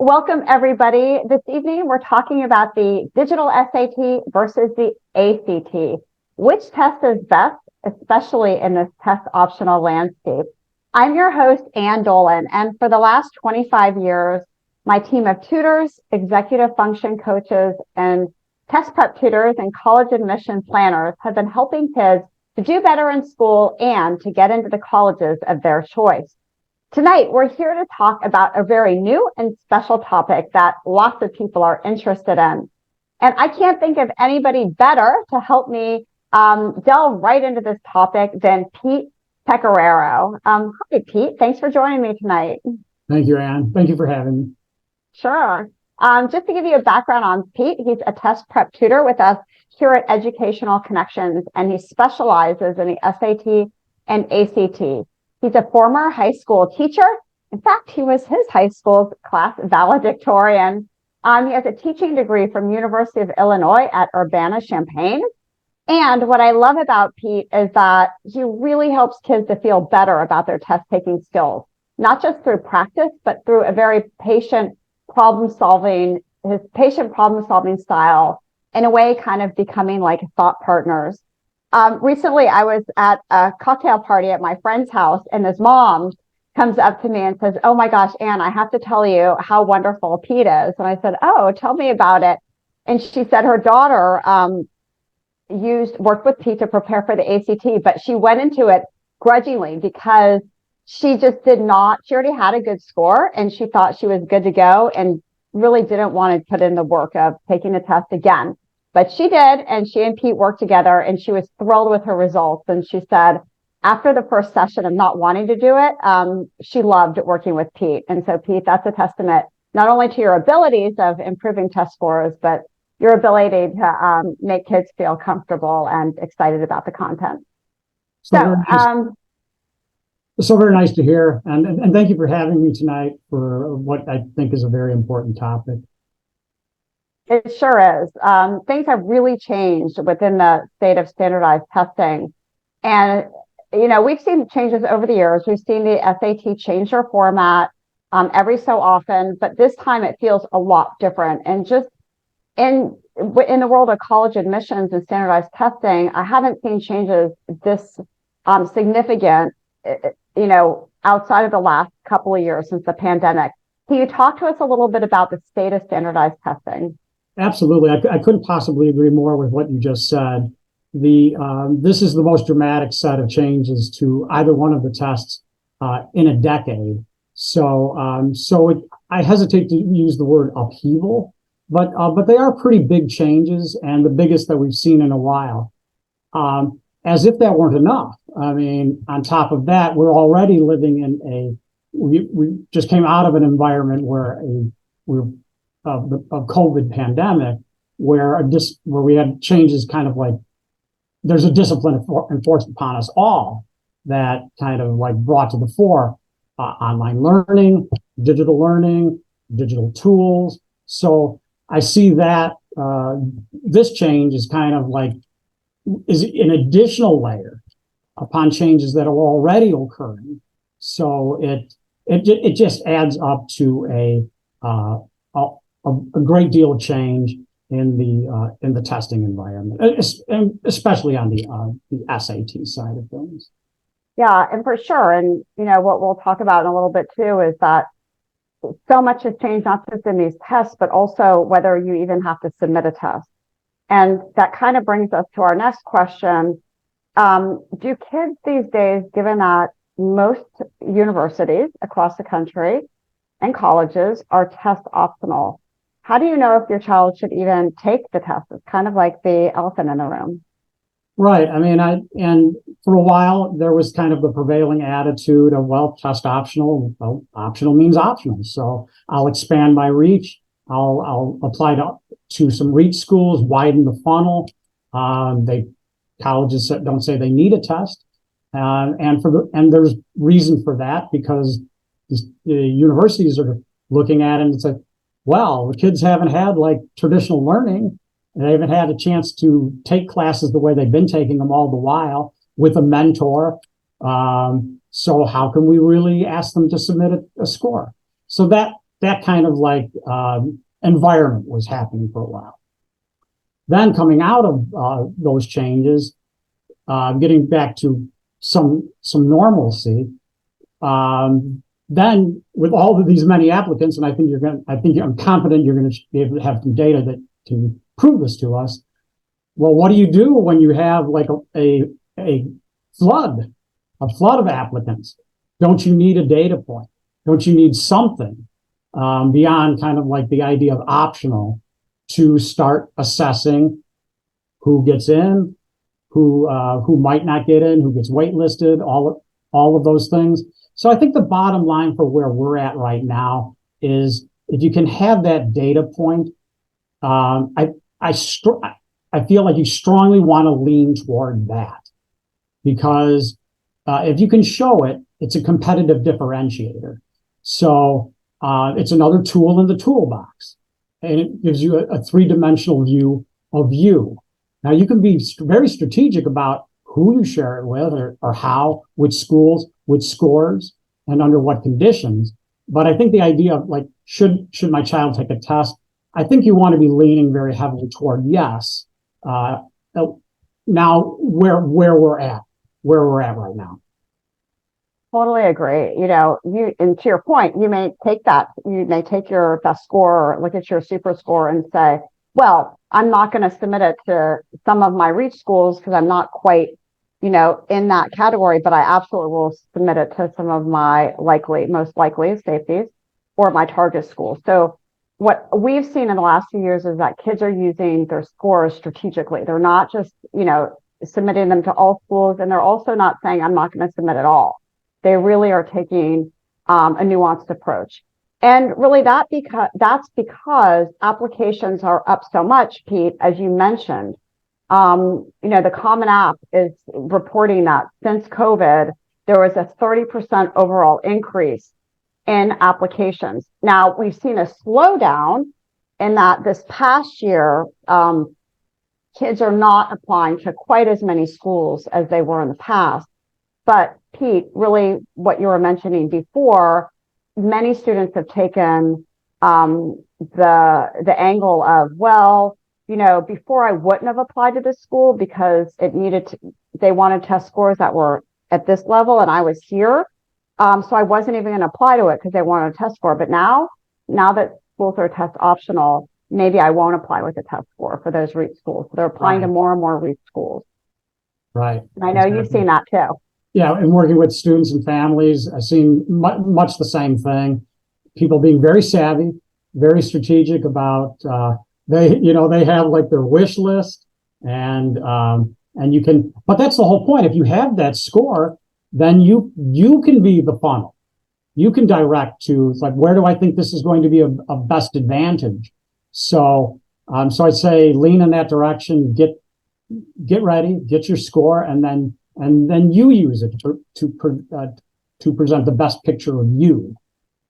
Welcome, everybody. This evening, we're talking about the digital SAT versus the ACT. Which test is best, especially in this test optional landscape? I'm your host, Ann Dolin, and for the last 25 years, my team of tutors, executive function coaches, and test prep tutors and college admission planners have been helping kids to do better in school and to get into the colleges of their choice. Tonight, we're here to talk about a very new and special topic that lots of people are interested in. And I can't think of anybody better to help me delve right into this topic than Pete Pecoraro. Hi, Pete. Thanks for joining me tonight. Thank you, Ann. Thank you for having me. Sure. Just to give you a background on Pete, he's a test prep tutor with us here at Educational Connections, and he specializes in the SAT and ACT. He's a former high school teacher. In fact, he was his high school's class valedictorian. He has a teaching degree from University of Illinois at Urbana-Champaign. And what I love about Pete is that he really helps kids to feel better about their test-taking skills, not just through practice, but through a very patient problem-solving style, in a way kind of becoming like thought partners. Recently, I was at a cocktail party at my friend's house, and this mom comes up to me and says, "Oh my gosh, Ann, I have to tell you how wonderful Pete is." And I said, "Oh, tell me about it." And she said her daughter worked with Pete to prepare for the ACT, but she went into it grudgingly because she already had a good score and she thought she was good to go and really didn't want to put in the work of taking the test again. But she did, and she and Pete worked together, and she was thrilled with her results. And she said, after the first session of not wanting to do it, she loved working with Pete. And so, Pete, that's a testament not only to your abilities of improving test scores, but your ability to make kids feel comfortable and excited about the content. So very nice to hear. And thank you for having me tonight for what I think is a very important topic. It sure is. Things have really changed within the state of standardized testing. And, we've seen changes over the years. We've seen the SAT change their format every so often, but this time it feels a lot different. And just in the world of college admissions and standardized testing, I haven't seen changes this significant, outside of the last couple of years since the pandemic. Can you talk to us a little bit about the state of standardized testing? Absolutely. I couldn't possibly agree more with what you just said. This is the most dramatic set of changes to either one of the tests in a decade. I hesitate to use the word upheaval, but they are pretty big changes, and the biggest that we've seen in a while. As if that weren't enough. I mean, on top of that, we're already living in we just came out of an environment where of COVID pandemic, where we had changes kind of like there's a discipline enforced upon us all that kind of like brought to the fore online learning, digital tools. So I see that this change is kind of like is an additional layer upon changes that are already occurring. So it just adds up to a great deal of change in the testing environment, especially on the SAT side of things. Yeah, and for sure. And what we'll talk about in a little bit too is that so much has changed, not just in these tests, but also whether you even have to submit a test. And that kind of brings us to our next question. Do kids these days, given that most universities across the country and colleges are test optional, how do you know if your child should even take the test? It's kind of like the elephant in the room. Right. I mean, and for a while there was kind of the prevailing attitude of, well, test optional. Well, optional means optional. So I'll expand my reach. I'll apply to some reach schools, widen the funnel. Colleges don't say they need a test, and there's reason for that because the universities are looking at it and say, well, the kids haven't had like traditional learning. They haven't had a chance to take classes the way they've been taking them all the while with a mentor. So how can we really ask them to submit a score? So that that kind of like environment was happening for a while. Then coming out of those changes, getting back to some normalcy, then with all of these many applicants, and I'm confident you're going to be able to have some data that can prove this to us. Well, what do you do when you have like a flood of applicants? Don't you need a data point? Don't you need something beyond kind of like the idea of optional to start assessing who gets in, who might not get in, who gets waitlisted, all of those things. So I think the bottom line for where we're at right now is if you can have that data point, I feel like you strongly want to lean toward that because if you can show it, it's a competitive differentiator. So it's another tool in the toolbox, and it gives you a three-dimensional view of you. Now, you can be very strategic about who you share it with or how, which schools, which scores, and under what conditions. But I think the idea of like, should my child take a test? I think you want to be leaning very heavily toward yes. Now, where we're at right now. Totally agree. And to your point, you may take your best score or look at your super score and say, well, I'm not going to submit it to some of my reach schools because I'm not quite, in that category, but I absolutely will submit it to some of my most likely safeties or my target schools. So what we've seen in the last few years is that kids are using their scores strategically. They're not just, submitting them to all schools, and they're also not saying, I'm not going to submit at all. They really are taking a nuanced approach. And really that's because applications are up so much, Pete, as you mentioned. The Common App is reporting that since COVID, there was a 30% overall increase in applications. Now, we've seen a slowdown in that this past year, kids are not applying to quite as many schools as they were in the past. But Pete, really what you were mentioning before, many students have taken the angle of, well, before I wouldn't have applied to this school because they wanted test scores that were at this level and I was here. So I wasn't even going to apply to it because they wanted a test score. But now that schools are test optional, maybe I won't apply with a test score for those REACH schools. So they're applying to more and more REACH schools. Right. And I know you've seen that too. Yeah, and working with students and families, I've seen much the same thing. People being very savvy, very strategic about they have like their wish list, and you can. But that's the whole point. If you have that score, then you can be the funnel. You can direct to like, where do I think this is going to be a best advantage? So I'd say lean in that direction. Get ready, get your score, and then you use it to present the best picture of you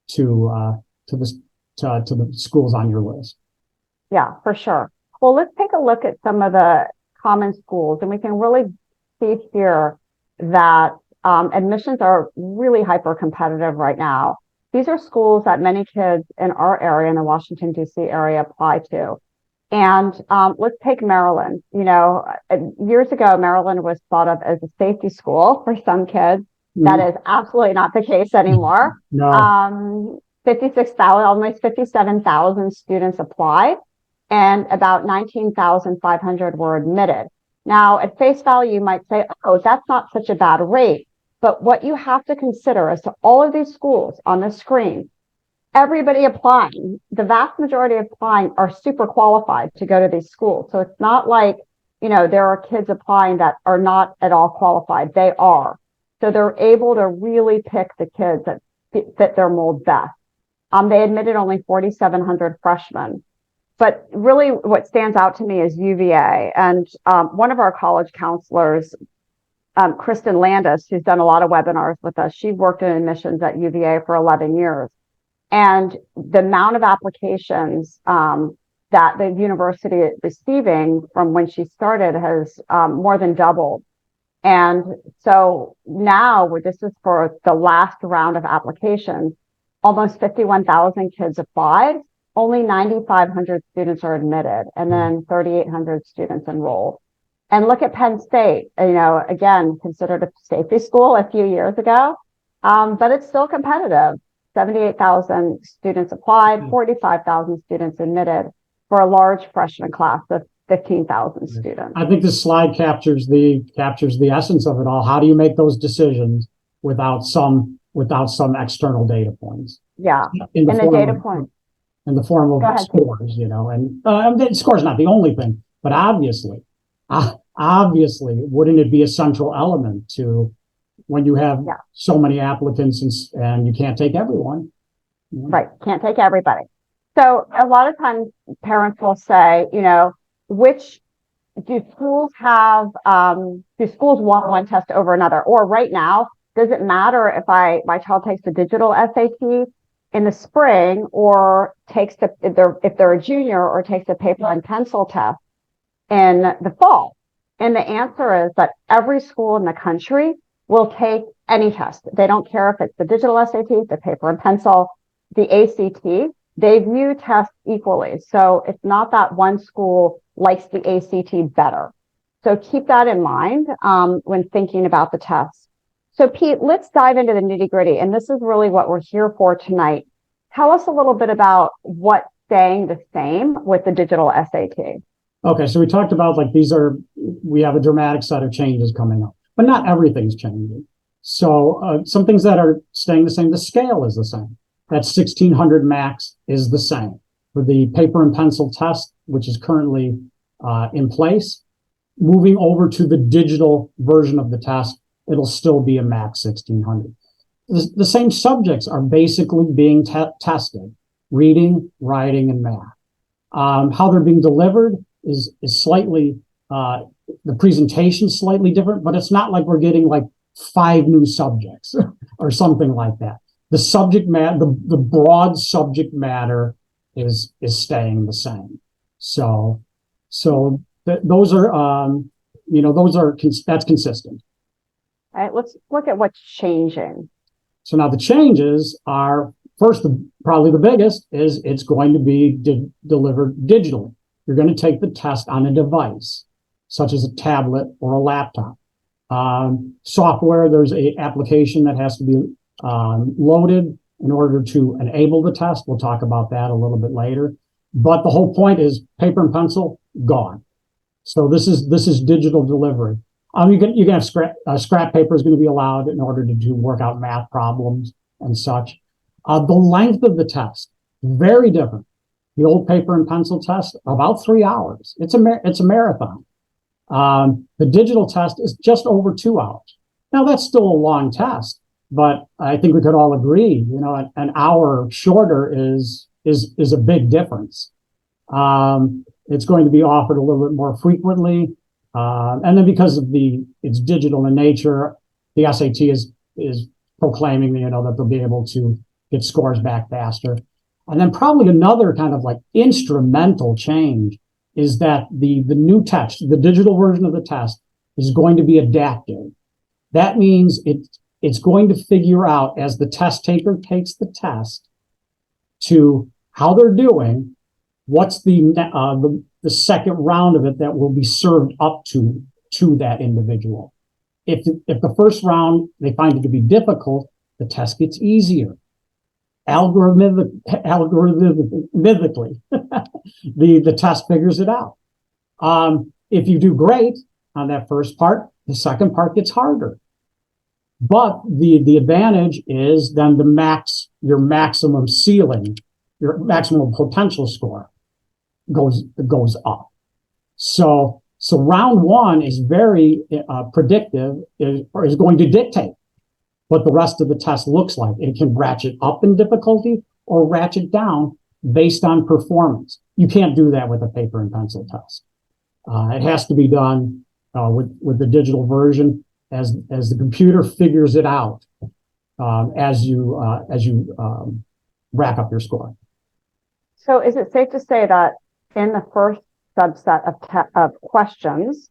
to the schools on your list. Yeah, for sure. Well, let's take a look at some of the common schools, and we can really see here that admissions are really hyper competitive right now. These are schools that many kids in our area, in the Washington, D.C. area, apply to. And let's take Maryland. Years ago, Maryland was thought of as a safety school for some kids. That is absolutely not the case anymore. No. 56,000, almost 57,000 students applied, and about 19,500 were admitted. Now, at face value, you might say, oh, that's not such a bad rate. But what you have to consider is to all of these schools on the screen, everybody applying, the vast majority applying are super qualified to go to these schools. So it's not like, there are kids applying that are not at all qualified. They are. So they're able to really pick the kids that fit their mold best. They admitted only 4,700 freshmen. But really what stands out to me is UVA. And one of our college counselors, Kristen Landis, who's done a lot of webinars with us, she worked in admissions at UVA for 11 years. And the amount of applications that the university is receiving from when she started has more than doubled. And so now, this is for the last round of applications, almost 51,000 kids applied. Only 9,500 students are admitted, and then 3,800 students enrolled. And look at Penn State, again, considered a safety school a few years ago, but it's still competitive. 78,000 students applied, 45,000 students admitted for a large freshman class of 15,000 students. I think this slide captures the essence of it all. How do you make those decisions without some external data points? Yeah, in the data point. In the form of scores, and scores not the only thing, but obviously, wouldn't it be a central element to when you have so many applicants and you can't take everyone? Right, can't take everybody. So a lot of times parents will say, which do schools have, do schools want one test over another? Or right now, does it matter if my child takes the digital SAT in the spring or takes if they're a junior, or takes the paper and pencil test in the fall? And the answer is that every school in the country will take any test. They don't care if it's the digital SAT, the paper and pencil, the ACT. They view tests equally. So it's not that one school likes the ACT better. So keep that in mind when thinking about the tests. So Pete, let's dive into the nitty gritty. And this is really what we're here for tonight. Tell us a little bit about what's staying the same with the digital SAT. Okay, so we talked about we have a dramatic set of changes coming up, but not everything's changing. So some things that are staying the same, the scale is the same. That 1600 max is the same. For the paper and pencil test, which is currently in place, moving over to the digital version of the test, it'll still be a max 1600. The same subjects are basically being tested: reading, writing, and math. How they're being delivered is slightly, the presentation slightly different, but it's not like we're getting like 5 new subjects or something like that. The subject matter, the broad subject matter is staying the same. So those are, that's consistent. All right, let's look at what's changing. So now the changes are, first, probably the biggest is it's going to be delivered digitally. You're going to take the test on a device, such as a tablet or a laptop. Software, there's an application that has to be loaded in order to enable the test. We'll talk about that a little bit later. But the whole point is paper and pencil, gone. So this is digital delivery. You can have scrap paper is going to be allowed in order to work out math problems and such. The length of the test, very different. The old paper and pencil test, about 3 hours. It's a marathon. The digital test is just over 2 hours. Now that's still a long test, but I think we could all agree, an hour shorter is a big difference. It's going to be offered a little bit more frequently. And then because of it's digital in nature, the SAT is proclaiming, that they'll be able to get scores back faster. And then probably another kind of like instrumental change is that the new test, the digital version of the test, is going to be adaptive. That means it's going to figure out, as the test taker takes the test, to how they're doing, what's the second round of it that will be served up to that individual. If the first round they find it to be difficult, the test gets easier. Algorithmically, the test figures it out. If you do great on that first part, the second part gets harder. But the advantage is then your maximum ceiling, your maximum potential score goes up. So round one is very predictive, is going to dictate what the rest of the test looks like. It can ratchet up in difficulty or ratchet down based on performance. You can't do that with a paper and pencil test. It has to be done with the digital version as the computer figures it out as you rack up your score. So is it safe to say that in the first subset of questions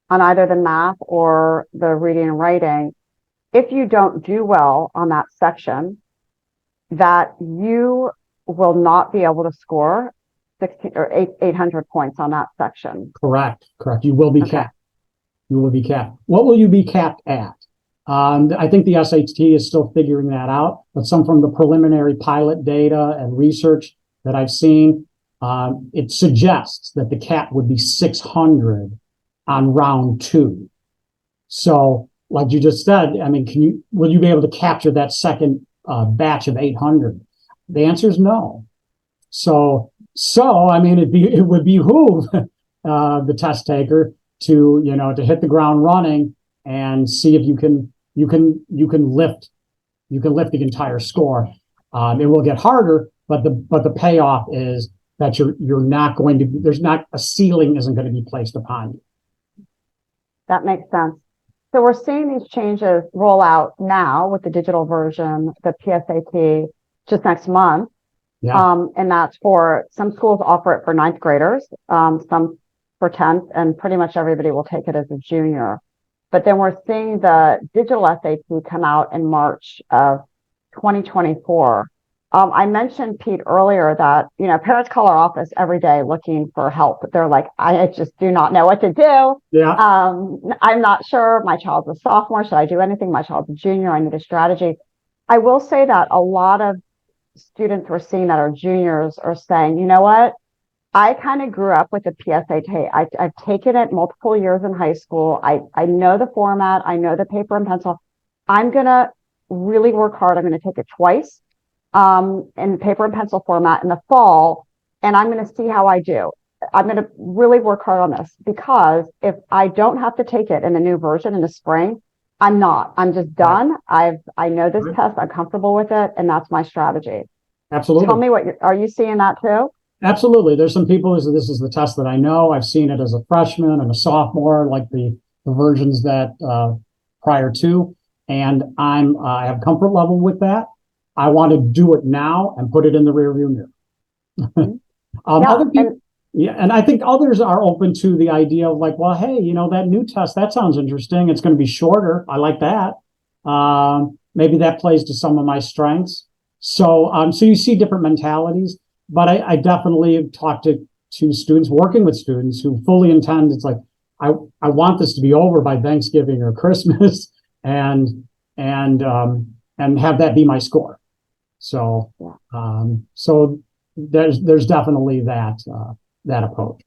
on either the math or the reading and writing, if you don't do well on that section, that you will not be able to score 16 or 800 points on that section. Correct. You will be capped. You will be capped. What will you be capped at? I think the SAT is still figuring that out, but some from the preliminary pilot data and research that I've seen, it suggests that the cap would be 600 on round 2. So, like you just said, I mean, will you be able to capture that second batch of 800? The answer is no. So I mean, it would behoove the test taker to hit the ground running and see if you can lift the entire score. It will get harder, but the payoff is that you're not going to, there's not, a ceiling isn't going to be placed upon you. That makes sense. So we're seeing these changes roll out now with the digital version, the PSAT, just next month. Yeah. And that's for, some schools offer it for 9th graders, some for 10th, and pretty much everybody will take it as a junior. But then we're seeing the digital SAT come out in March of 2024. I mentioned, Pete, earlier that, parents call our office every day looking for help. They're like, I just do not know what to do. Yeah. I'm not sure. My child's a sophomore. Should I do anything? My child's a junior. I need a strategy. I will say that a lot of students we're seeing that are juniors are saying, you know what? I kind of grew up with the PSAT. I've taken it multiple years in high school. I know the format. I know the paper and pencil. I'm going to really work hard. I'm going to take it twice in paper and pencil format in the fall, and I'm going to see how I do. I'm going to really work hard on this, because if I don't have to take it in the new version in the spring, I'm just done. I know this test. I'm comfortable with it, and that's my strategy. Absolutely. Tell me are you seeing that too? Absolutely. There's some people who say this is the test that I know. I've seen it as a freshman and a sophomore, like the versions that prior to, and I have comfort level with that. I want to do it now and put it in the rearview mirror. Other people, and I think others are open to the idea of like, well, hey, that new test, that sounds interesting. It's going to be shorter. I like that. Maybe that plays to some of my strengths. So you see different mentalities, but I definitely have talked to students, working with students who fully intend, it's like, I want this to be over by Thanksgiving or Christmas and have that be my score. So, so there's definitely that approach.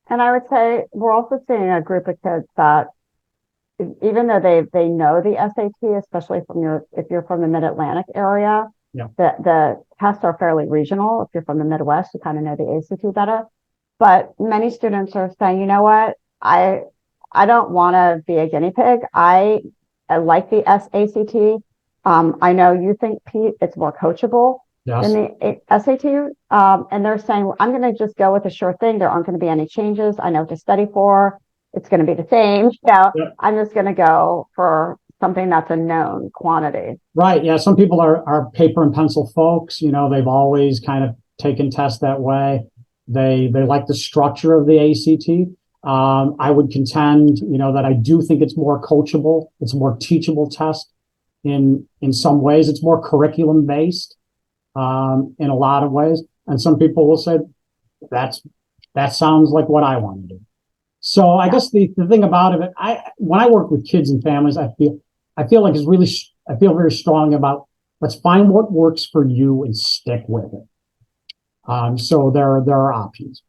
And I would say we're also seeing a group of kids that, even though they know the SAT, especially if you're from the Mid-Atlantic area, the tests are fairly regional. If you're from the Midwest, you kind of know the ACT better. But many students are saying, you know what, I don't want to be a guinea pig. I like the SAT. I know you think, Pete, it's more coachable than the SAT. And they're saying, well, I'm going to just go with a sure thing. There aren't going to be any changes. I know what to study for. It's going to be the same. I'm just going to go for something that's a known quantity. Right. Yeah. Some people are paper and pencil folks. They've always kind of taken tests that way. They like the structure of the ACT. I would contend, that I do think it's more coachable. It's a more teachable test in some ways. It's more curriculum based in a lot of ways. And some people will say that sounds like what I want to do. So I guess the thing about it, when I work with kids and families, I feel like I feel very strong about, let's find what works for you and stick with it. So there are options.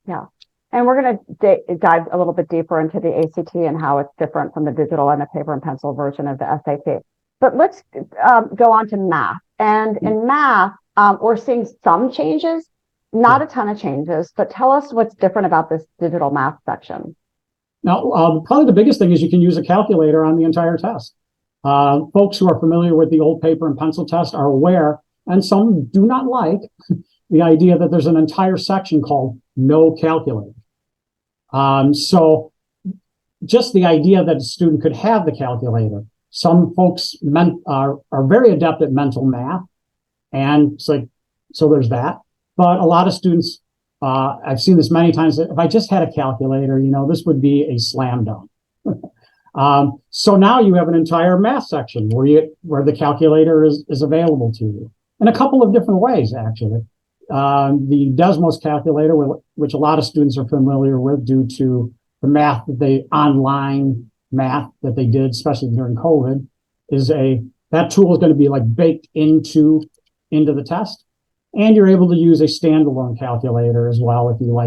Yeah. And we're going to dive a little bit deeper into the ACT and how it's different from the digital and the paper and pencil version of the SAT. But let's go on to math. And in math, we're seeing some changes, not a ton of changes, but tell us what's different about this digital math section. Now, probably the biggest thing is you can use a calculator on the entire test. Folks who are familiar with the old paper and pencil test are aware, and some do not like, the idea that there's an entire section called no calculator. So just the idea that a student could have the calculator. Some folks are very adept at mental math, and it's like, so there's that. But a lot of students, I've seen this many times, that if I just had a calculator, this would be a slam dunk. So now you have an entire math section where the calculator is available to you in a couple of different ways, actually. The Desmos calculator, which a lot of students are familiar with due to the math online math that they did, especially during COVID, that tool is going to be like baked into the test. And you're able to use a standalone calculator as well if you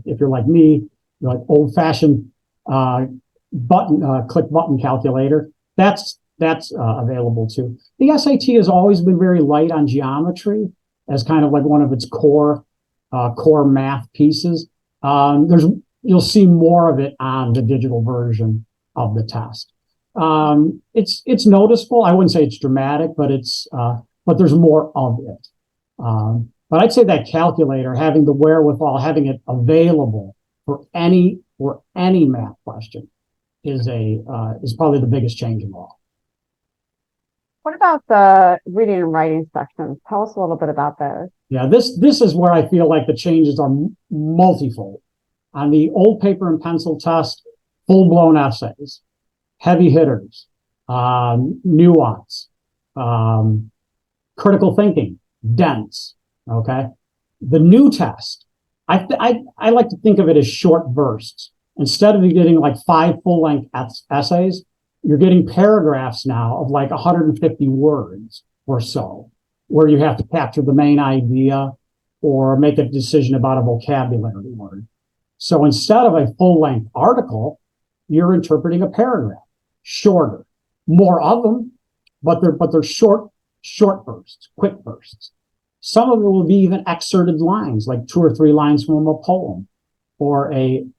if you're like me, like old fashioned click button calculator. That's available too. The SAT has always been very light on geometry as kind of like one of its core math pieces. You'll see more of it on the digital version of the test. It's noticeable. I wouldn't say it's dramatic, but but there's more of it. But I'd say that calculator, having the wherewithal, having it available for any math question is probably the biggest change of all. What about the reading and writing sections? Tell us a little bit about those. Yeah, this is where I feel like the changes are multifold. On the old paper and pencil test, full-blown essays, heavy hitters, nuance, critical thinking, dense. Okay, the new test, I like to think of it as short bursts. Instead of you getting like 5 full-length essays, you're getting paragraphs now of like 150 words or so, where you have to capture the main idea or make a decision about a vocabulary word. So instead of a full-length article, you're interpreting a paragraph, shorter, more of them, but they're short bursts, quick bursts. Some of it will be even excerpted lines, like 2 or 3 lines from a poem or an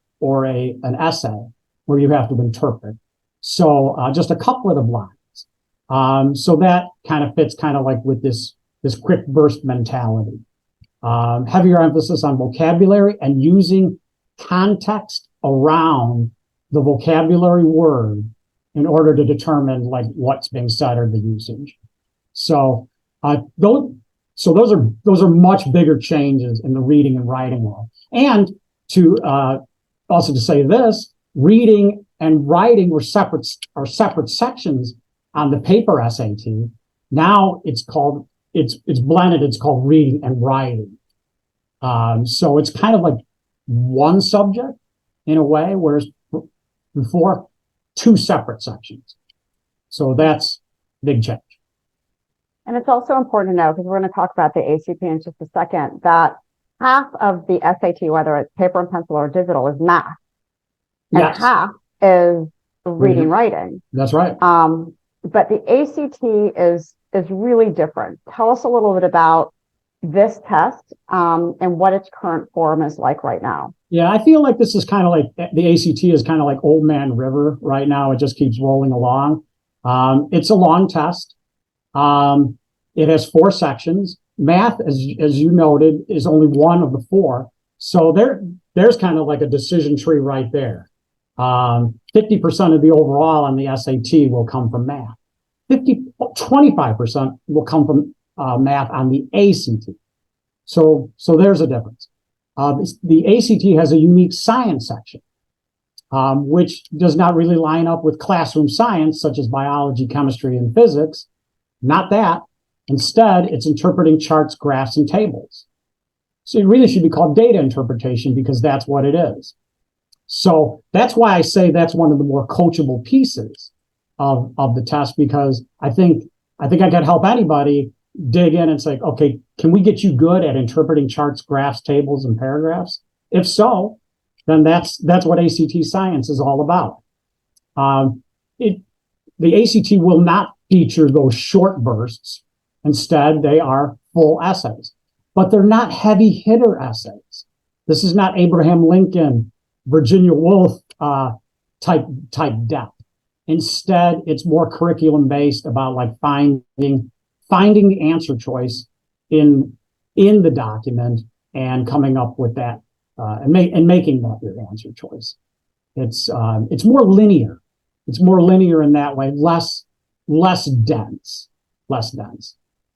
essay where you have to interpret. So just a couplet of lines. So that kind of fits kind of like with this quick burst mentality. Heavier emphasis on vocabulary and using context around the vocabulary word in order to determine like what's being said or the usage. So those are much bigger changes in the reading and writing world. And to also to say this, reading and writing were separate sections on the paper SAT. Now it's blended. It's called reading and writing. So it's kind of like one subject in a way, whereas before 2 separate sections. So that's big change. And it's also important to know, because we're going to talk about the ACT in just a second, that half of the SAT, whether it's paper and pencil or digital, is math. And yes. Half is reading, writing. That's right. But the ACT is really different. Tell us a little bit about this test and what its current form is like right now. Yeah, I feel like this is kind of like the ACT is kind of like Old Man River right now. It just keeps rolling along. It's a long test. It has 4 sections. Math, as you noted, is only one of the 4. So there's kind of like a decision tree right there. 50% of the overall on the SAT will come from math. 25% will come from math on the ACT. So there's a difference. The ACT has a unique science section, which does not really line up with classroom science, such as biology, chemistry, and physics. Not that. Instead, it's interpreting charts, graphs, and tables. So it really should be called data interpretation because that's what it is. So that's why I say that's one of the more coachable pieces of the test, because I think I can help anybody dig in and say, okay, can we get you good at interpreting charts, graphs, tables, and paragraphs? If so, then that's what ACT science is all about. The ACT will not feature those short bursts. Instead, they are full essays, but they're not heavy hitter essays. This is not Abraham Lincoln, Virginia Woolf type depth. Instead, it's more curriculum based about like finding the answer choice in the document and coming up with that and making that your answer choice. It's more linear. It's more linear in that way, less dense.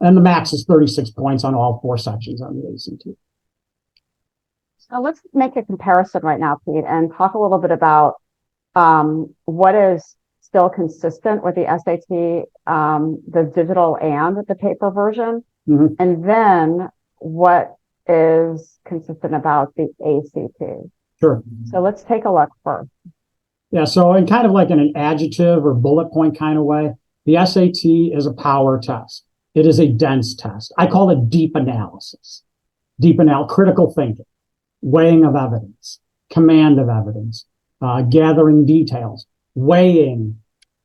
And the max is 36 points on all 4 sections on the ACT. So let's make a comparison right now, Pete, and talk a little bit about what is still consistent with the SAT, the digital and the paper version? Mhm. And then what is consistent about the ACT? Sure. So let's take a look first. Yeah, so in kind of like in an adjective or bullet point kind of way, the SAT is a power test. It is a dense test. I call it deep analysis, critical thinking, weighing of evidence, command of evidence, gathering details, weighing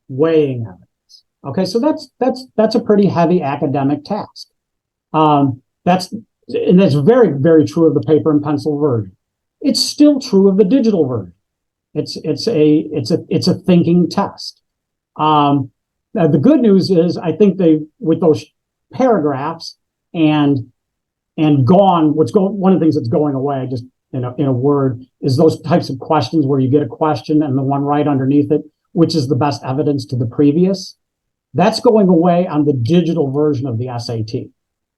evidence. Okay, so that's a pretty heavy academic task. That's very, very true of the paper and pencil version. It's still true of the digital version. It's a thinking test. The good news is I think they, with those paragraphs and one of the things that's going away, just in a word, is those types of questions where you get a question and the one right underneath it, which is the best evidence to the previous. That's going away on the digital version of the SAT.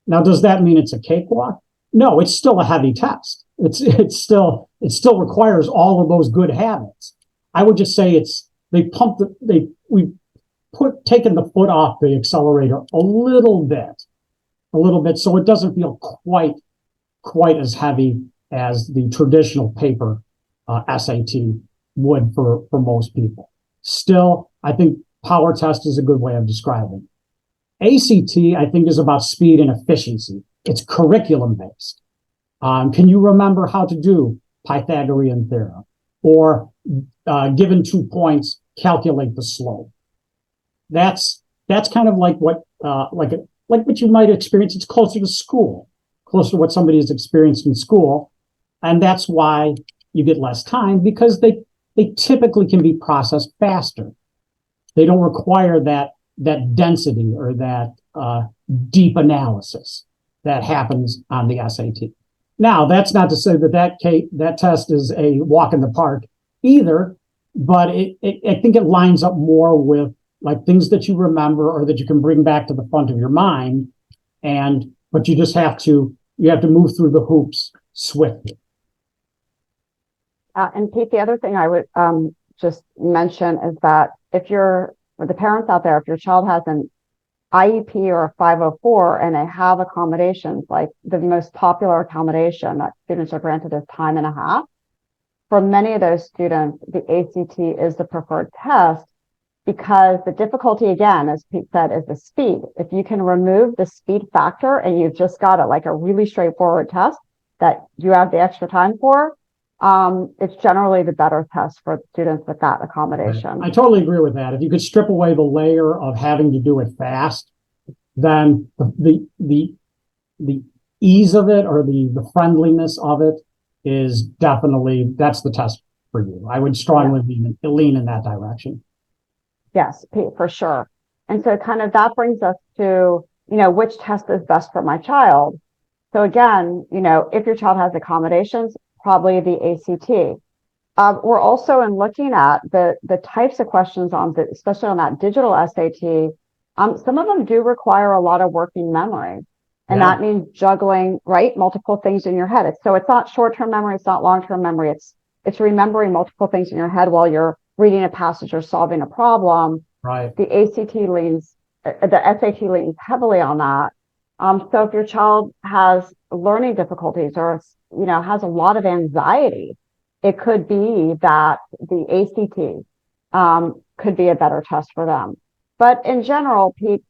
Now, does that mean it's a cakewalk? No, it's still a heavy test. It still requires all of those good habits. I would just say we've taken the foot off the accelerator a little bit, so it doesn't feel quite as heavy as the traditional paper SAT would for most people. Still, I think power test is a good way of describing it. ACT, I think, is about speed and efficiency. It's curriculum based. Can you remember how to do Pythagorean theorem? Or given 2 points, calculate the slope. That's kind of like what you might experience. It's closer to school, closer to what somebody has experienced in school, and that's why you get less time, because they typically can be processed faster. They don't require that density or that deep analysis that happens on the SAT. Now, that's not to say that test is a walk in the park either, but I think it lines up more with like things that you remember or that you can bring back to the front of your mind, but you have to move through the hoops swiftly. And Pete, the other thing I would just mention is that for the parents out there, if your child has an IEP or a 504 and they have accommodations, like the most popular accommodation that students are granted is time and a half. For many of those students, the ACT is the preferred test because the difficulty, again, as Pete said, is the speed. If you can remove the speed factor and you've just got it like a really straightforward test that you have the extra time for, it's generally the better test for students with that accommodation. Right. I totally agree with that. If you could strip away the layer of having to do it fast, then the ease of it or the friendliness of it is definitely, that's the test for you. I would strongly lean in that direction. Yes, Pete, for sure. And so kind of that brings us to, which test is best for my child. So again, if your child has accommodations, probably the ACT. We're also in looking at the types of questions especially on that digital SAT. Some of them do require a lot of working memory, and that means juggling, right, multiple things in your head. So it's not short-term memory, it's not long-term memory. It's remembering multiple things in your head while you're reading a passage or solving a problem. Right. The SAT leans heavily on that. So if your child has learning difficulties or has a lot of anxiety, it could be that the ACT could be a better test for them. But in general, Pete,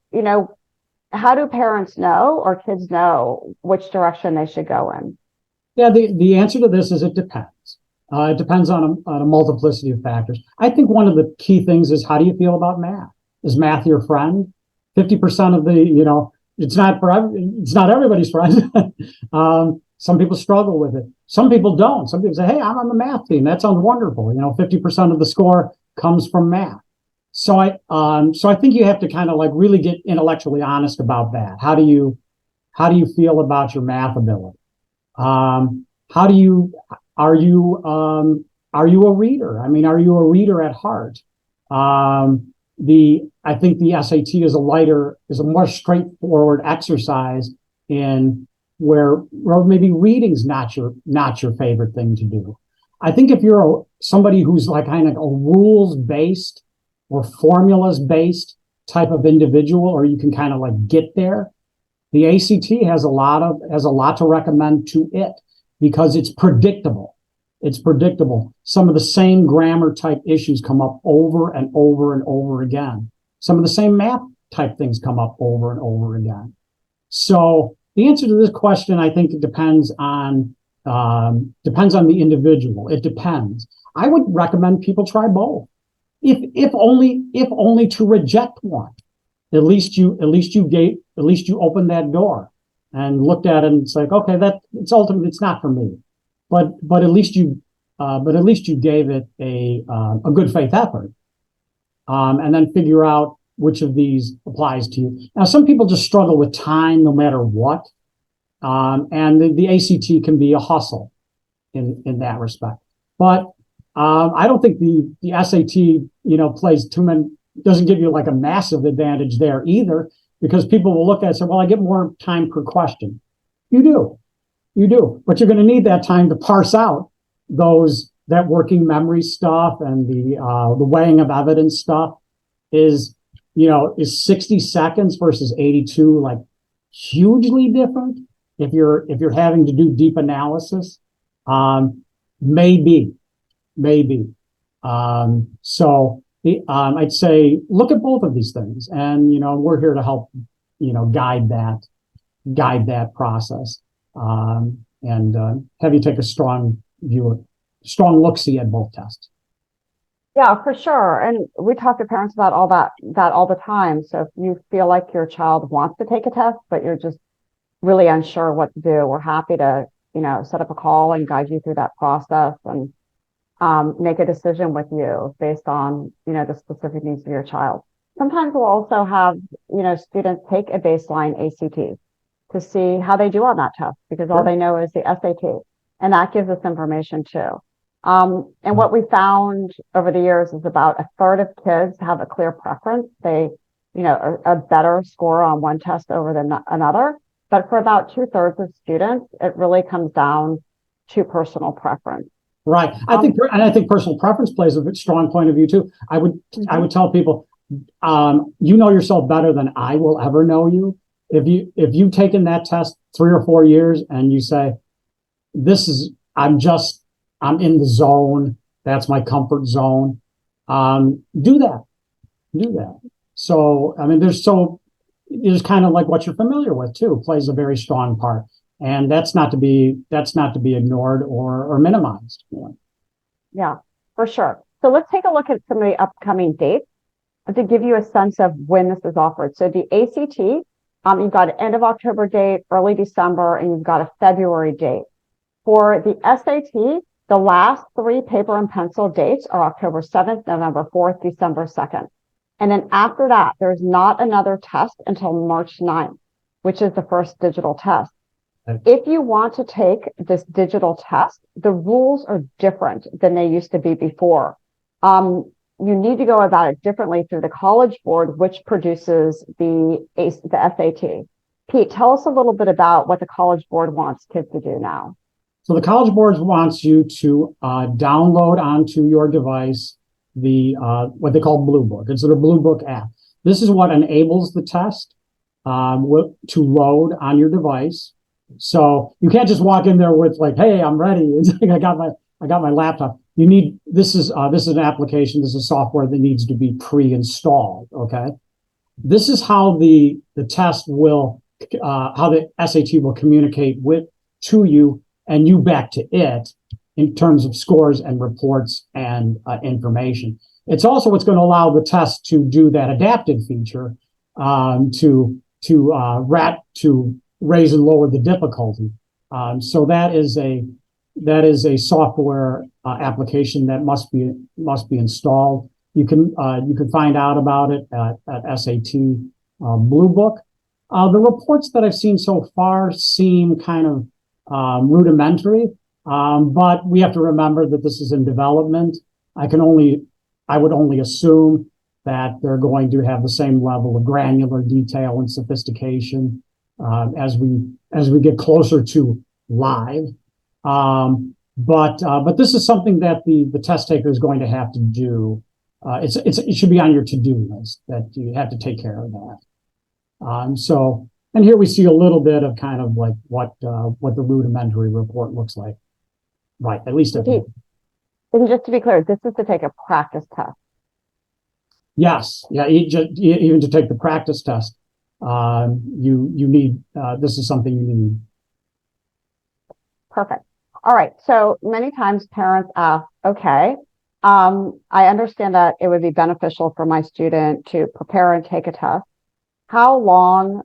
how do parents know or kids know which direction they should go in? Yeah, the answer to this is it depends. It depends on a multiplicity of factors. I think one of the key things is, how do you feel about math? Is math your friend? 50% of it's not everybody's friend. Some people struggle with it. Some people don't. Some people say, hey, I'm on the math team. That sounds wonderful. 50% of the score comes from math. So I think you have to kind of like really get intellectually honest about that. How do you feel about your math ability? Are you a reader? I mean, are you a reader at heart? I think the SAT is a more straightforward exercise in where maybe reading's not your favorite thing to do. I think if you're somebody who's like kind of a rules-based or formulas based type of individual, or you can kind of like get there, the ACT has a lot to recommend to it because it's predictable. It's predictable. Some of the same grammar type issues come up over and over and over again. Some of the same math type things come up over and over again. So the answer to this question, I think it depends on the individual. It depends. I would recommend people try both, if only to reject one. At least you opened that door and looked at it and it's like, okay, it's not for me. But at least you gave it a good faith effort, and then figure out which of these applies to you. Now, some people just struggle with time no matter what, and the ACT can be a hustle in that respect. But I don't think the SAT plays too many, doesn't give you like a massive advantage there either, because people will look at it and say, well, I get more time per question. You do, but you're going to need that time to parse out that working memory stuff, and the weighing of evidence stuff. Is 60 seconds versus 82 like hugely different if you're having to do deep analysis? Maybe. So I'd say look at both of these things, and we're here to help guide that process, and have you take a strong look-see at both tests. Yeah, for sure. And we talk to parents about all that all the time. So if you feel like your child wants to take a test, but you're just really unsure what to do, we're happy to, set up a call and guide you through that process, and make a decision with you based on, the specific needs of your child. Sometimes we'll also have, students take a baseline ACT to see how they do on that test, because all they know is the SAT, and that gives us information too. And what we found over the years is about a third of kids have a clear preference. They, a better score on one test over than another. But for about 2/3 of students, it really comes down to personal preference. Right. I think personal preference plays a strong point of view too. I would tell people, you know yourself better than I will ever know you. If you've taken that test 3 or 4 years and you say, I'm in the zone, that's my comfort zone, do that. So, I mean, there's kind of like what you're familiar with too, plays a very strong part. And that's not to be ignored or minimized. Yeah, for sure. So let's take a look at some of the upcoming dates to give you a sense of when this is offered. So the ACT, you've got an end of October date, early December, and you've got a February date. For the SAT, the last 3 paper and pencil dates are October 7th, November 4th, December 2nd. And then after that, there's not another test until March 9th, which is the first digital test. If you want to take this digital test, the rules are different than they used to be before. You need to go about it differently through the College Board, which produces the SAT. Pete, tell us a little bit about what the College Board wants kids to do now. So the College Board wants you to download onto your device what they call Bluebook. It's their Bluebook app. This is what enables the test to load on your device. So you can't just walk in there with like, "Hey, I'm ready. It's like, I got my laptop." This is an application. This is software that needs to be pre-installed. Okay, this is how the test will, how the SAT will communicate to you and you back to it in terms of scores and reports and information. It's also what's going to allow the test to do that adaptive feature to raise and lower the difficulty. So that is a software application that must be installed. You can find out about it at SAT Bluebook. The reports that I've seen so far seem kind of rudimentary, but we have to remember that this is in development. I would only assume that they're going to have the same level of granular detail and sophistication as we get closer to live. But this is something that the test taker is going to have to do it should be on your to-do list that you have to take care of that. And here we see a little bit of kind of like what the rudimentary report looks like, right? At least at the. And just to be clear, this is to take a practice test. Yes, yeah. Even to take the practice test, you need this is something you need. Perfect. All right. So many times parents ask, okay, I understand that it would be beneficial for my student to prepare and take a test. How long,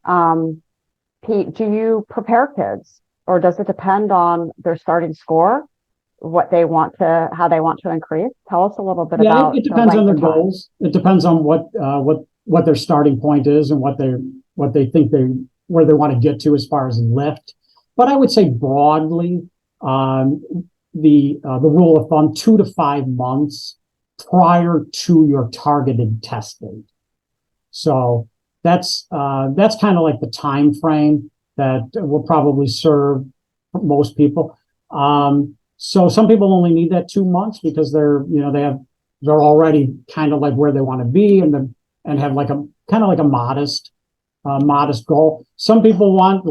Pete, do you prepare kids, or does it depend on their starting score, how they want to increase? Tell us a little bit about. It depends on their goals. It depends on what their starting point is and what they think where they want to get to as far as lift. But I would say broadly, the rule of thumb, 2 to 5 months prior to your targeted test date. So that's kind of like the time frame that will probably serve most people. So some people only need that 2 months because they're already kind of like where they want to be and have like a kind of like a modest goal. Some people want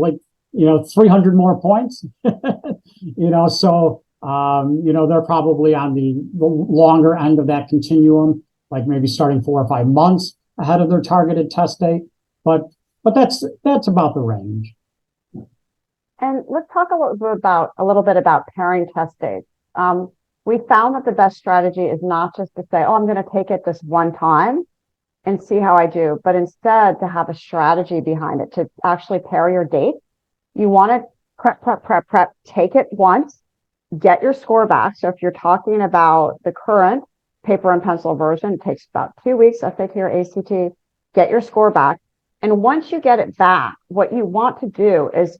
300 more points, so they're probably on the longer end of that continuum, like maybe starting 4 or 5 months ahead of their targeted test date. But that's about the range. And let's talk a little bit about pairing test dates. We found that the best strategy is not just to say, oh, I'm going to take it this one time and see how I do, but instead to have a strategy behind it, to actually pair your dates. You want to prep, take it once, get your score back. So if you're talking about the current paper and pencil version, it takes about 2 weeks, SAT or ACT, get your score back. And once you get it back, what you want to do is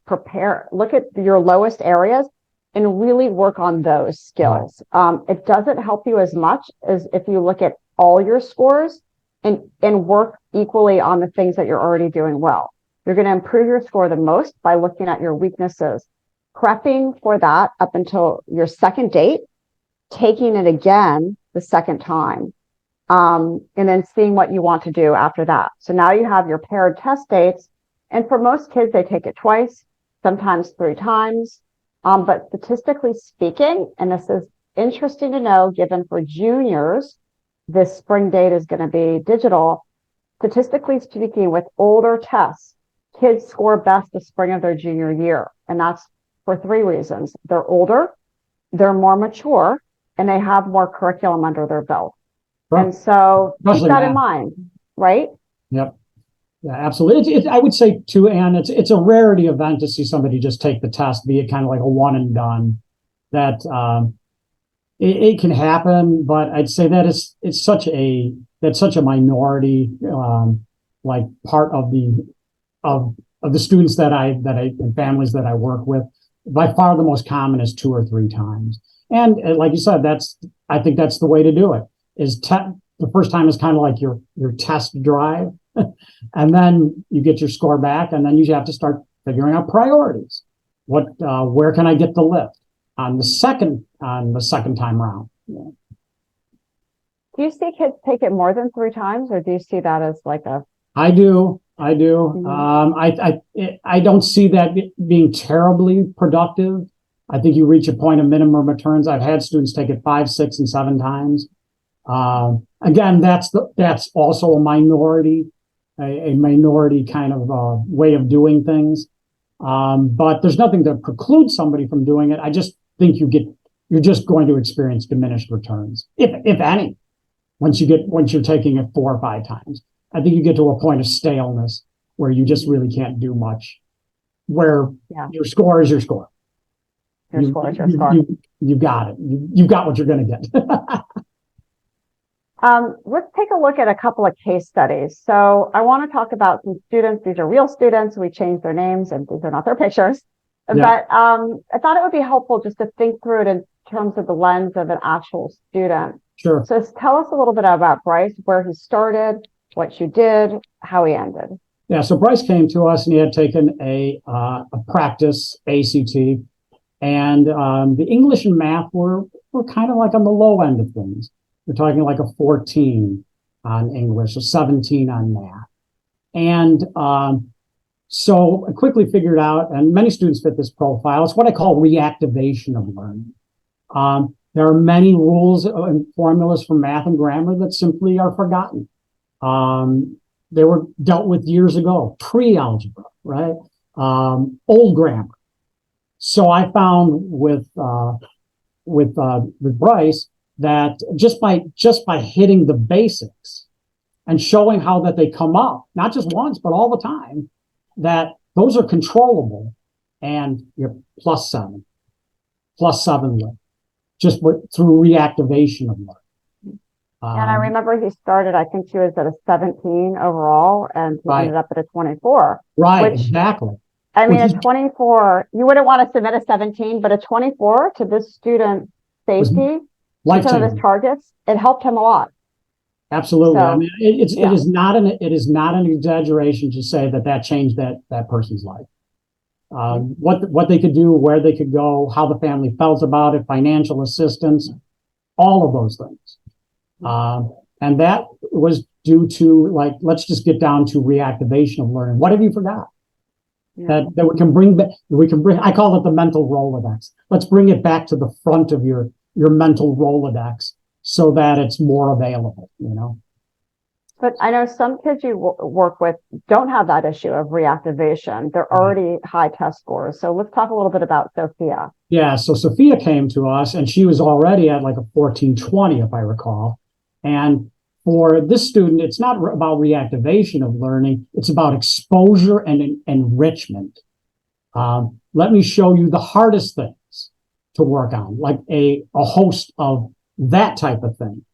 look at your lowest areas and really work on those skills. It doesn't help you as much as if you look at all your scores and work equally on the things that you're already doing well. You're going to improve your score the most by looking at your weaknesses, prepping for that up until your second date, taking it again the second time, and then seeing what you want to do after that. So now you have your paired test dates. And for most kids, they take it twice, sometimes 3 times. But statistically speaking, and this is interesting to know, given for juniors, this spring date is going to be digital. Statistically speaking, with older tests, kids score best the spring of their junior year. And that's for 3 reasons. They're older, they're more mature, and they have more curriculum under their belt. Right. And so keep that in mind, right? Yep. Yeah, absolutely. I would say too, Anne, it's a rarity event to see somebody just take the test, be it kind of like a one and done. That it can happen, but I'd say that it's such a minority, like part of the students that I and families that I work with. By far, the most common is 2 or 3 times, and like you said, I think that's the way to do it. The first time is kind of like your test drive, and then you get your score back, and then you have to start figuring out priorities. Where can I get the lift on the second time round? Yeah. Do you see kids take it more than 3 times, or do you see that as like a? I do. Mm-hmm. I don't see that being terribly productive. I think you reach a point of minimum returns. I've had students take it 5, 6, and 7 times. Again, that's also a minority kind of way of doing things. But there's nothing to preclude somebody from doing it. I just think you're just going to experience diminished returns, if any, once you're taking it 4 or 5 times. I think you get to a point of staleness where you just really can't do much, where your score is your score. Your score is your score. You got it. You've got what you're going to get. Let's take a look at a couple of case studies. So I want to talk about some students. These are real students. We changed their names and these are not their pictures. Yeah. But I thought it would be helpful just to think through it in terms of the lens of an actual student. Sure. So tell us a little bit about Bryce, where he started, what you did, how he ended. Yeah, so Bryce came to us and he had taken a practice ACT, and the English and math were kind of like on the low end of things. We're talking like a 14 on English, a 17 on math. And so I quickly figured out, and many students fit this profile, it's what I call reactivation of learning. There are many rules and formulas for math and grammar that simply are forgotten. They were dealt with years ago, pre-algebra, right? Old grammar. So I found with Bryce that just by hitting the basics and showing how that they come up, not just once, but all the time, that those are controllable, and you're +7 lift, just through reactivation of learning. And I remember he started, I think he was at a 17 overall, and he ended up at a 24. Right, exactly. I mean, a 24, you wouldn't want to submit a 17, but a 24 to this student's safety, to some of his targets, it helped him a lot. Absolutely. So, I mean, it is not an exaggeration to say that changed that person's life. What they could do, where they could go, how the family felt about it, financial assistance, all of those things. And that was due to, like, let's just get down to reactivation of learning. What have you forgot? Yeah. That we can bring, I call it the mental Rolodex. Let's bring it back to the front of your mental Rolodex so that it's more available, you know? But I know some kids you work with don't have that issue of reactivation. They're already high test scores. So let's talk a little bit about Sophia. Yeah, so Sophia came to us and she was already at like a 1420, if I recall. And for this student, it's not about reactivation of learning. It's about exposure and enrichment. Let me show you the hardest things to work on, like a host of that type of thing.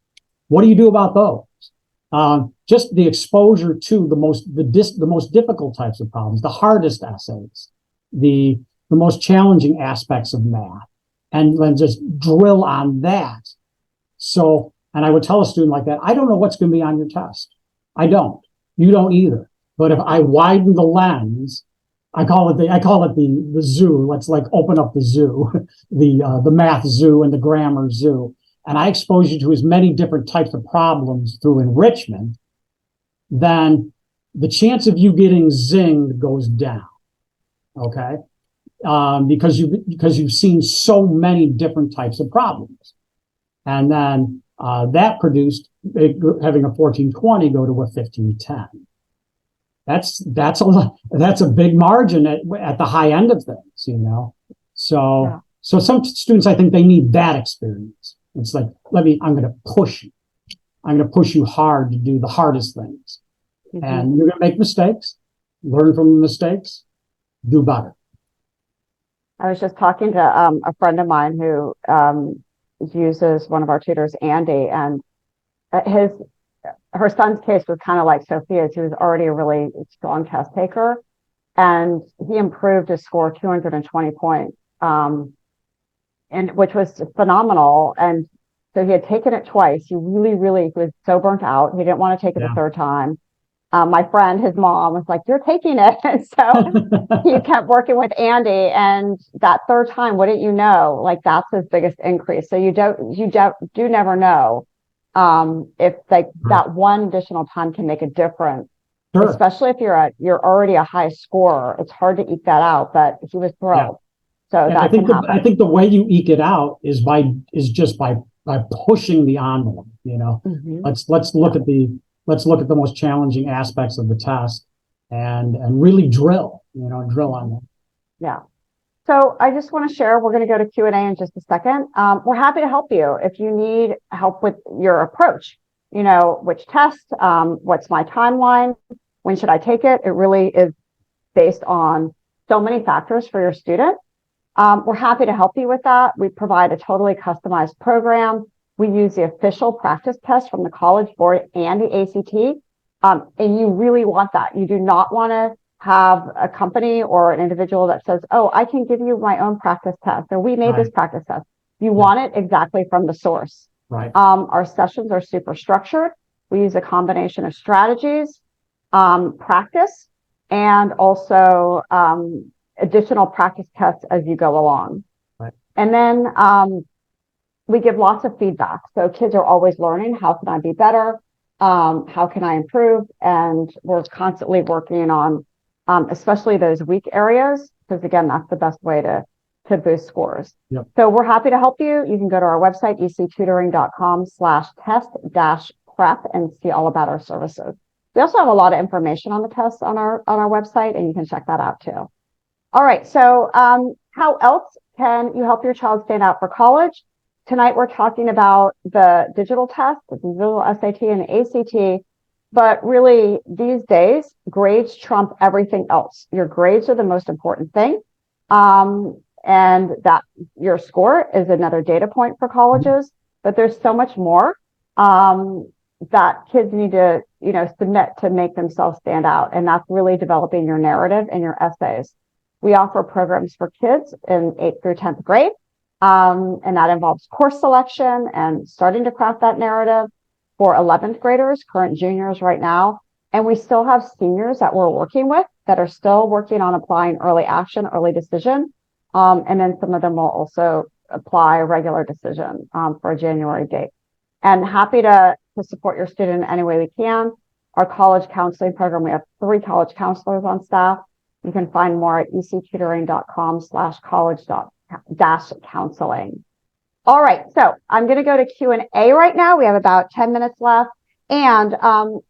What do you do about those? Just the exposure to the most difficult types of problems, the hardest essays, the most challenging aspects of math, and then just drill on that. So, and I would tell a student like that, I don't know what's going to be on your test. I don't. You don't either. But if I widen the lens, I call it the zoo. Let's like open up the zoo, the math zoo and the grammar zoo. And I expose you to as many different types of problems through enrichment, then the chance of you getting zinged goes down. Okay. Because you've seen so many different types of problems. And then, that produced having a 1420 go to a 1510. That's a big margin at the high end of things, you know? So some students, I think they need that experience. It's like, I'm going to push you. I'm going to push you hard to do the hardest things. Mm-hmm. And you're going to make mistakes, learn from the mistakes, do better. I was just talking to a friend of mine who uses one of our tutors, Andy, and her son's case was kind of like Sophia's. He was already a really strong test taker, and he improved his score 220 points, and which was phenomenal. And so he had taken it twice. He was so burnt out. He didn't want to take it a third time. My friend, his mom, was like, "You're taking it." And so he kept working with Andy, and that third time, wouldn't you know, like that's his biggest increase. So you do never know if like that one additional time can make a difference. Sure. Especially if you're already a high scorer. It's hard to eke that out, but he was thrilled. So that can happen. I think the way you eke it out is just by pushing the envelope. You know, let's look at the most challenging aspects of the test and really drill on them. Yeah. So I just want to share, we're going to go to Q&A in just a second. We're happy to help you if you need help with your approach. You know, which test, what's my timeline, when should I take it? It really is based on so many factors for your student. We're happy to help you with that. We provide a totally customized program. We use the official practice test from the College Board and the ACT. And you really want that. You do not want to have a company or an individual that says, "Oh, I can give you my own practice test," or "We made this practice test." You want it exactly from the source. Right. Our sessions are super structured. We use a combination of strategies, practice, and also additional practice tests as you go along. Right. And then we give lots of feedback. So kids are always learning, how can I be better? How can I improve? And we're constantly working on, especially those weak areas, because again, that's the best way to boost scores. Yep. So we're happy to help you. You can go to our website, ectutoring.com/test-prep and see all about our services. We also have a lot of information on the tests on our website, and you can check that out too. All right. So how else can you help your child stand out for college? Tonight, we're talking about the digital test, the digital SAT and the ACT, but really these days, grades trump everything else. Your grades are the most important thing. And that your score is another data point for colleges, but there's so much more that kids need to, submit to make themselves stand out. And that's really developing your narrative and your essays. We offer programs for kids in 8th through 10th grade. And that involves course selection and starting to craft that narrative for 11th graders, current juniors right now. And we still have seniors that we're working with that are still working on applying early action, early decision. And then some of them will also apply regular decision for a January date. And happy to support your student in any way we can. Our college counseling program, we have 3 college counselors on staff. You can find more at ectutoring.com/college-counseling. All right, so I'm going to go to Q&A right now. We have about 10 minutes left. And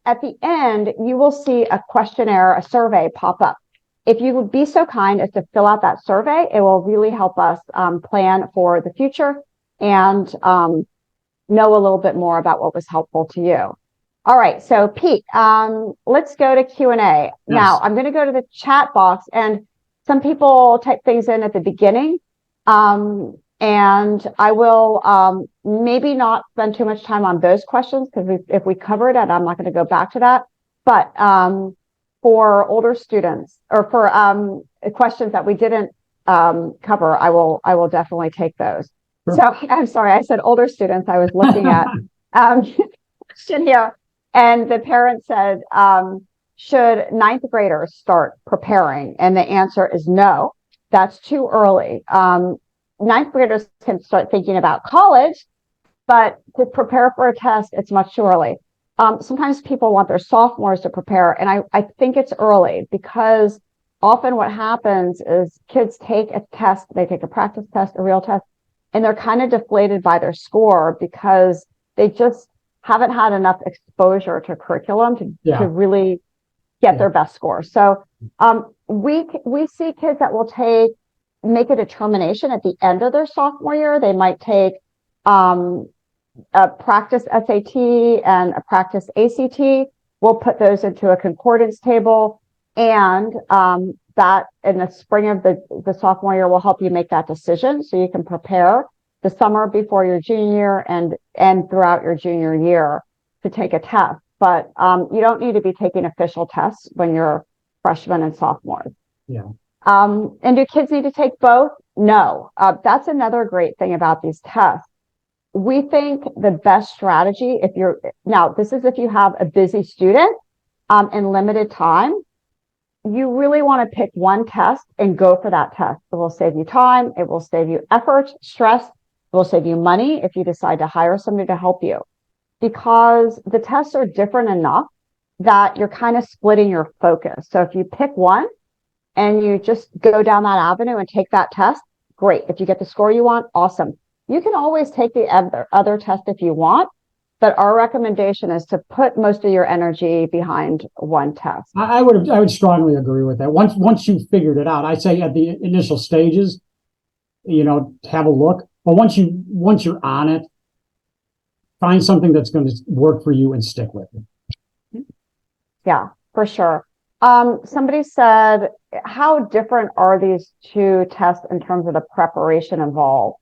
at the end, you will see a questionnaire, a survey pop up. If you would be so kind as to fill out that survey, it will really help us plan for the future and know a little bit more about what was helpful to you. All right, so Pete, let's go to Q&A. Yes. Now, I'm going to go to the chat box, and some people type things in at the beginning, and I will maybe not spend too much time on those questions, because if we covered it, I'm not going to go back to that. But for older students, or for questions that we didn't cover, I will definitely take those. Sure. So I'm sorry, I said older students. I was looking at question here, and the parent said, should 9th graders start preparing? And the answer is no, that's too early. 9th graders can start thinking about college, but to prepare for a test, it's much too early. Sometimes people want their sophomores to prepare, and I think it's early, because often what happens is kids take a test, they take a practice test, a real test, and they're kind of deflated by their score because they just haven't had enough exposure to curriculum to really get their best score. So we see kids that will make a determination at the end of their sophomore year. They might take a practice SAT and a practice ACT. We'll put those into a concordance table, and that in the spring of the sophomore year will help you make that decision, so you can prepare the summer before your junior year and throughout your junior year to take a test. But you don't need to be taking official tests when you're freshmen and sophomores. Yeah. And do kids need to take both? No. That's another great thing about these tests. We think the best strategy, this is if you have a busy student and limited time, you really want to pick one test and go for that test. It will save you time. It will save you effort, stress. It will save you money if you decide to hire somebody to help you, because the tests are different enough that you're kind of splitting your focus. So if you pick one and you just go down that avenue and take that test, great. If you get the score you want, awesome. You can always take the other test if you want, but our recommendation is to put most of your energy behind one test. I would strongly agree with that. Once you've figured it out, I say at the initial stages, have a look. But once you're on it, find something that's going to work for you and stick with it. Yeah, for sure. Somebody said, how different are these two tests in terms of the preparation involved?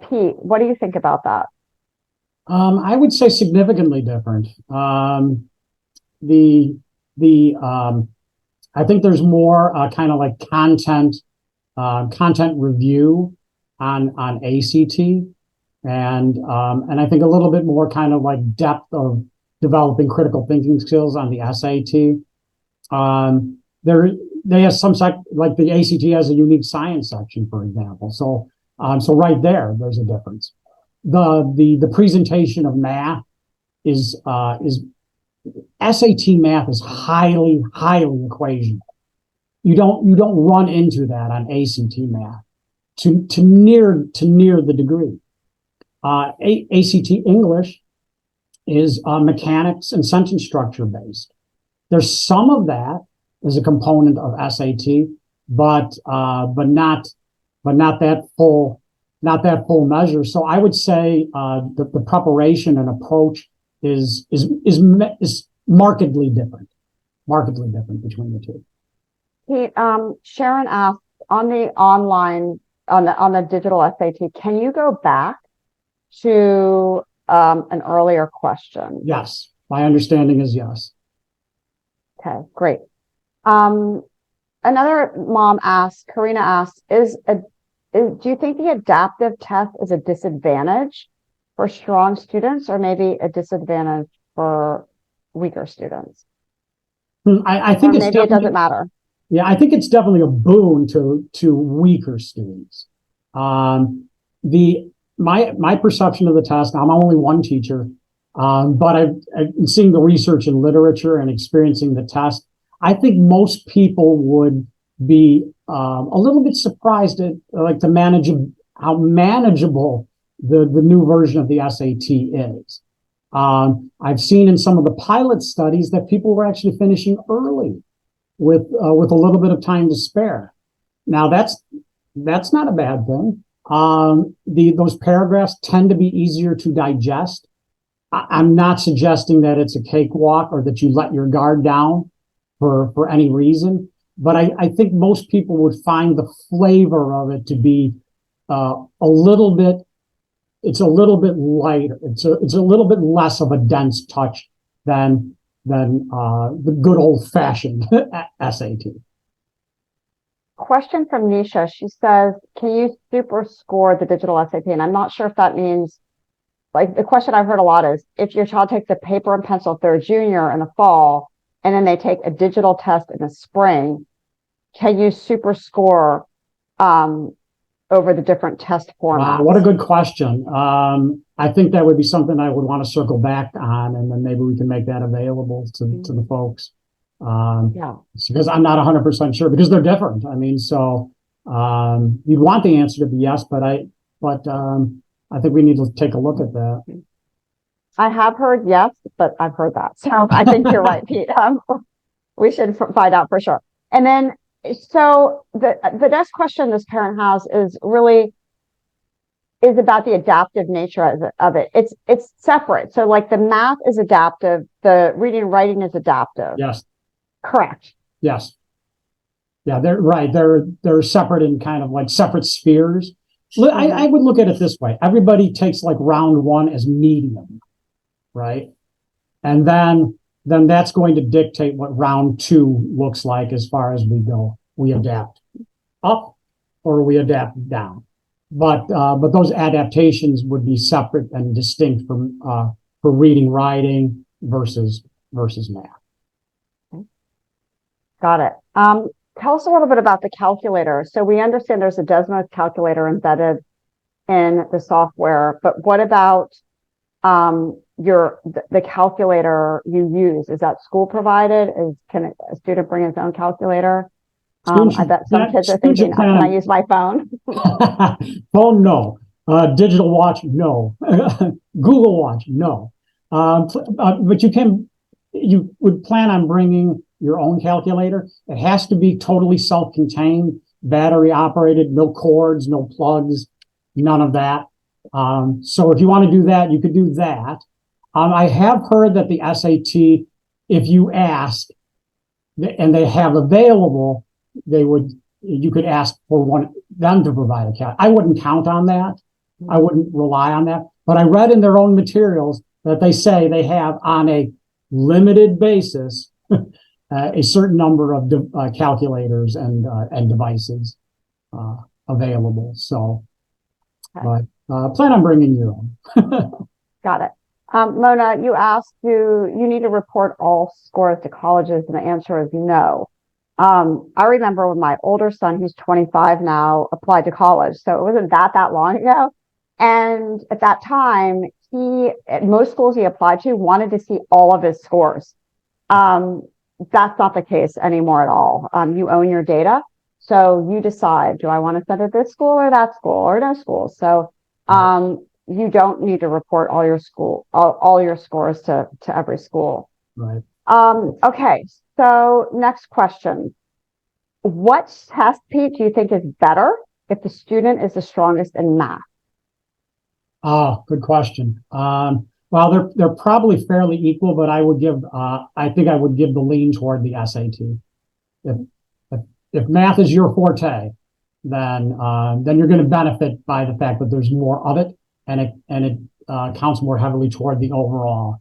Pete, what do you think about that? I would say significantly different. I think there's more kind of like content review on ACT, and I think a little bit more kind of like depth of developing critical thinking skills on the SAT. They have some like the ACT has a unique science section, for example. So right there's a difference. the presentation of math is SAT math is highly equational. You don't run into that on ACT math to near the degree. ACT English is mechanics and sentence structure based. There's some of that as a component of SAT, but not that full measure. So I would say the preparation and approach is markedly different between the two. Pete, Sharon asked on the online on the digital SAT, can you go back to an earlier question? Yes, my understanding is yes. Okay, great. Another mom asked, Karina asked, do you think the adaptive test is a disadvantage for strong students or maybe a disadvantage for weaker students? I think or maybe it doesn't matter. Yeah, I think it's definitely a boon to weaker students. My perception of the test, I'm only one teacher, but I've seen the research and literature and experiencing the test. I think most people would be a little bit surprised at how manageable the new version of the SAT is. I've seen in some of the pilot studies that people were actually finishing early with a little bit of time to spare. Now that's not a bad thing. Those paragraphs tend to be easier to digest. I'm not suggesting that it's a cakewalk or that you let your guard down for any reason, but I think most people would find the flavor of it to be it's a little bit lighter. It's a little bit less of a dense touch than the good old fashioned SAT. Question from Nisha. She says, can you super score the digital SAT? And I'm not sure if that means, like, the question I've heard a lot is, if your child takes a paper and pencil if they're a junior in the fall, and then they take a digital test in the spring, can you super score over the different test formats? Wow, what a good question. I think that would be something I would want to circle back on, and then maybe we can make that available to the folks. Yeah, because I'm not 100% sure because they're different. I mean, so you'd want the answer to be yes, but I think we need to take a look at that. I have heard yes, but I've heard that. So I think you're right, Pete. We should find out for sure. And then, so the next question this parent has is about the adaptive nature of it. It's separate. So like the math is adaptive, the reading and writing is adaptive. Yes. Correct. Yes. Yeah, they're right. They're separate in kind of like separate spheres. I would look at it this way. Everybody takes like round one as medium, right? And then that's going to dictate what round two looks like as far as we go. We adapt up or we adapt down. But those adaptations would be separate and distinct from for reading, writing versus math. Got it. Tell us a little bit about the calculator. So we understand there's a Desmos calculator embedded in the software, but what about the calculator you use? Is that school provided? Can a student bring his own calculator? I bet some kids are thinking, can I use my phone? Phone, no. Digital watch, no. Google Watch, no. But you would plan on bringing your own calculator. It has to be totally self-contained, battery operated, no cords, no plugs, none of that. So if you want to do that, you could do that. I have heard that the SAT, if you ask and they have available, you could ask for them to provide a calculator. I wouldn't count on that. I wouldn't rely on that. But I read in their own materials that they say they have on a limited basis a certain number of calculators and devices available. So, okay. But plan on bringing your own. Got it. Mona, you asked, do you need to report all scores to colleges? And the answer is no. I remember when my older son, who's 25 now, applied to college. So it wasn't that long ago. And at that time, at most schools he applied to, wanted to see all of his scores. That's not the case anymore at all. You own your data. So you decide, do I want to send it this school or that school or no school? So you don't need to report all your scores to every school. Right. Okay. So next question. What test, Pete, do you think is better if the student is the strongest in math? Oh, good question. Well, they're probably fairly equal, but I think I would give the lean toward the SAT. If math is your forte, then you're going to benefit by the fact that there's more of it, and it counts more heavily toward the overall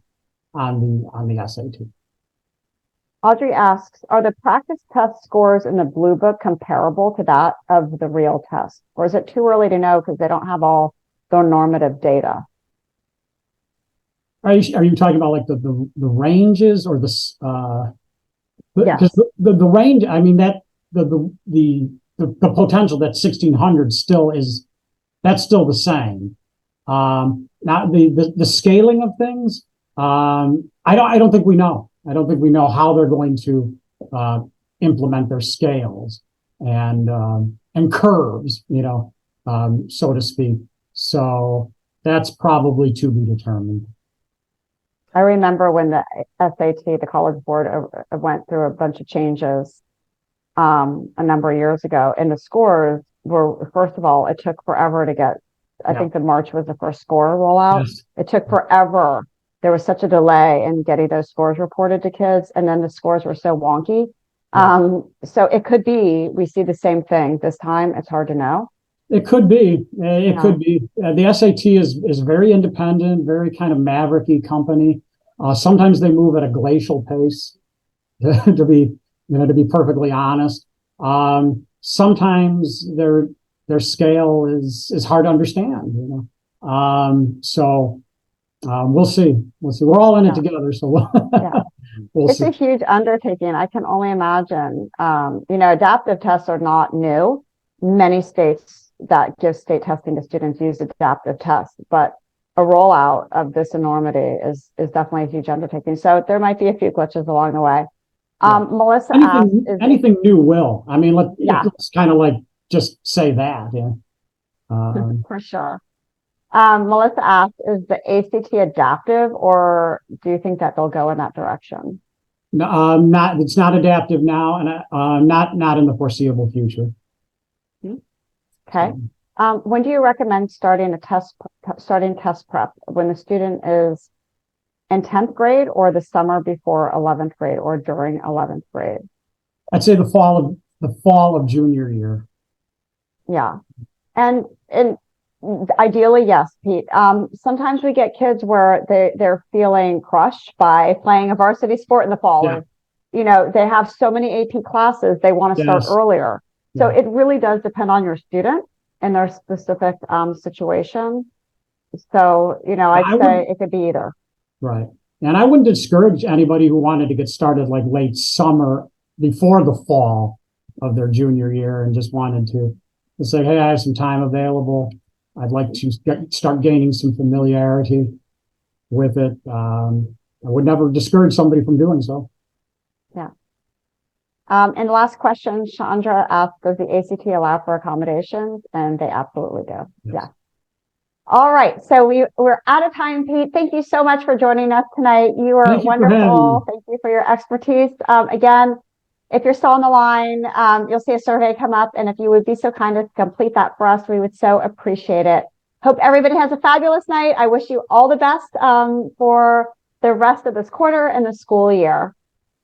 on the SAT. Audrey asks, are the practice test scores in the Bluebook comparable to that of the real test? Or is it too early to know because they don't have all their normative data? Are you talking about like the ranges or Yes. the range? I mean that the potential that 1600 that's still the same. Now the scaling of things, I don't think we know. I don't think we know how they're going to implement their scales and curves, so to speak. So that's probably to be determined. I remember when the SAT, the College Board, went through a bunch of changes a number of years ago, and the scores were, first of all, it took forever to get. I think the March was the first score rollout. Yes. It took forever. There was such a delay in getting those scores reported to kids, and then the scores were so wonky. Yeah. So it could be we see the same thing this time. It's hard to know. It could be. It could be. The SAT is very independent, very kind of mavericky company. Sometimes they move at a glacial pace. To be perfectly honest, sometimes their scale is hard to understand. So we'll see. We're all in it together, so we'll see. It's a huge undertaking. I can only imagine. Adaptive tests are not new. Many states that give state testing to students use adaptive tests, but a rollout of this enormity is definitely a huge undertaking. So there might be a few glitches along the way. Melissa asked, anything new will. I mean, let's kind of like just say that. Yeah. For sure. Melissa asked, is the ACT adaptive, or do you think that they'll go in that direction? No, it's not adaptive now, and not in the foreseeable future. Okay. When do you recommend starting test prep? When the student is in 10th grade, or the summer before 11th grade, or during 11th grade? I'd say the fall of junior year. Yeah. And ideally, yes, Pete. Sometimes we get kids where they're feeling crushed by playing a varsity sport in the fall. Yeah. Or, they have so many AP classes, they want to start earlier. So it really does depend on your student and their specific situation. So, I'd say it could be either. Right. And I wouldn't discourage anybody who wanted to get started like late summer before the fall of their junior year and just wanted to say, hey, I have some time available. I'd like to start gaining some familiarity with it. I would never discourage somebody from doing so. Yeah. And last question, Chandra asked, does the ACT allow for accommodations? And they absolutely do. Yes. Yeah. All right. So we're out of time, Pete. Thank you so much for joining us tonight. You are wonderful. Thank you for your expertise. Again, if you're still on the line, you'll see a survey come up. And if you would be so kind as to complete that for us, we would so appreciate it. Hope everybody has a fabulous night. I wish you all the best for the rest of this quarter and the school year.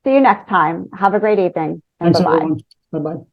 See you next time. Have a great evening. Thanks, everyone. Bye-bye.